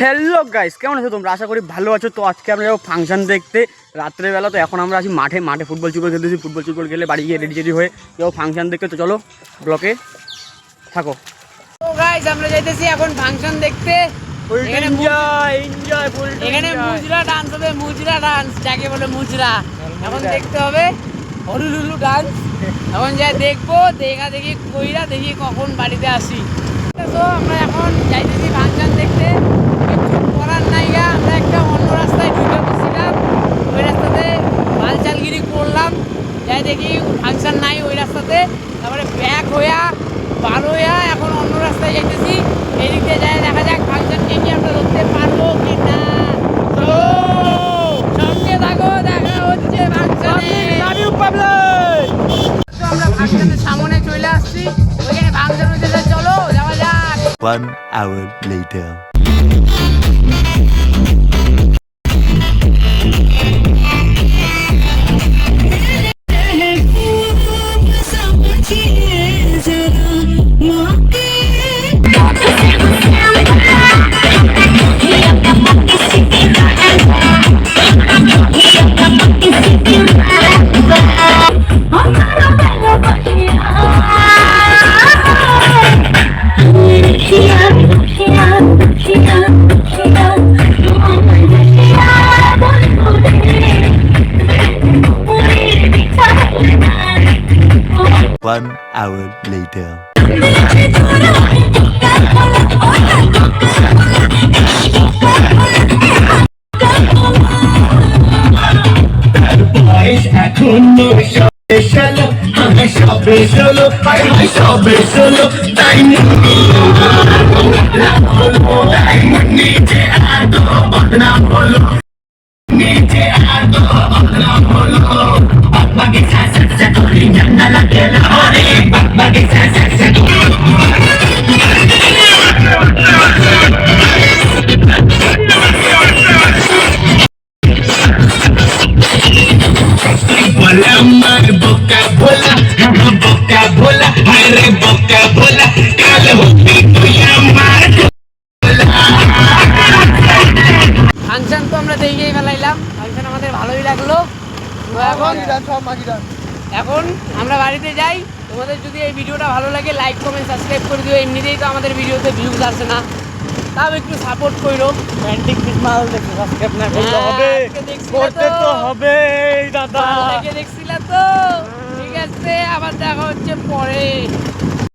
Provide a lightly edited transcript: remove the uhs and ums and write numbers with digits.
Hello guys, কেমন আছো তোমরা? আশা করি ভালো আছো। তো আজকে আমরা যাবো ফাংশন দেখতে রাত্রেবেলা। তো এখন আমরা আছি মাঠে ফুটবল খেলতেছি। ফুটবল খেলে বাড়ি গিয়ে রেডি হয়ে যাবো ফাংশন দেখতে। তো চলো ব্লকে থাকো। তো গাইস আমরা যাইতেছি এখন ফাংশন দেখতে। এখানে মুজরা ডান্স হবে, মুজরা ডান্স যাকে বলে মুজরা। এখন দেখতে হবে হলুলুলু ডান্স। এখন যাই দেখবো, দেখি কইরা দেখি কখন বাড়িতে আসি। তো আমরা এখন যাইতেছি ফাংশন দেখতে। কিছু করার নাই, আমরা একটা অন্য রাস্তায় ঢুকে বসছিলাম, ওই রাস্তাতে বালচালগিরি করলাম। যাই দেখি ফাংশন নাই ওই রাস্তাতে, তারপরে ব্যাক হইয়া বার হইয়া এখন অন্য রাস্তায় যাইতেছি। এদিক দিয়ে যাই, দেখা যাক ফাংশনকে কি আমরা ধরতে পারবো কি না। সঙ্গে থাকো, দেখা হচ্ছে ফাংশনে। তো আমরা ফাংশনের সামনে চলে আসছি, ওইখানে ফাংশন হইতেছে, চলো যাওয়া যাক। 1 hour later. One hour later. Function তো আমরা দেখেই ফেলাইলাম, ফাংশন আমাদের ভালোই লাগলো। এখন আমরা বাড়িতে যাই। তোমাদের যদি এই ভিডিওটা ভালো লাগে লাইক কমেন্ট সাবস্ক্রাইব করে দিও। এমনিতেই তো আমাদের ভিডিওতে ভিউজ আসে না, তাও একটু সাপোর্ট করো। দেখছিলা তো? ঠিক আছে, আবার দেখা হচ্ছে পরে।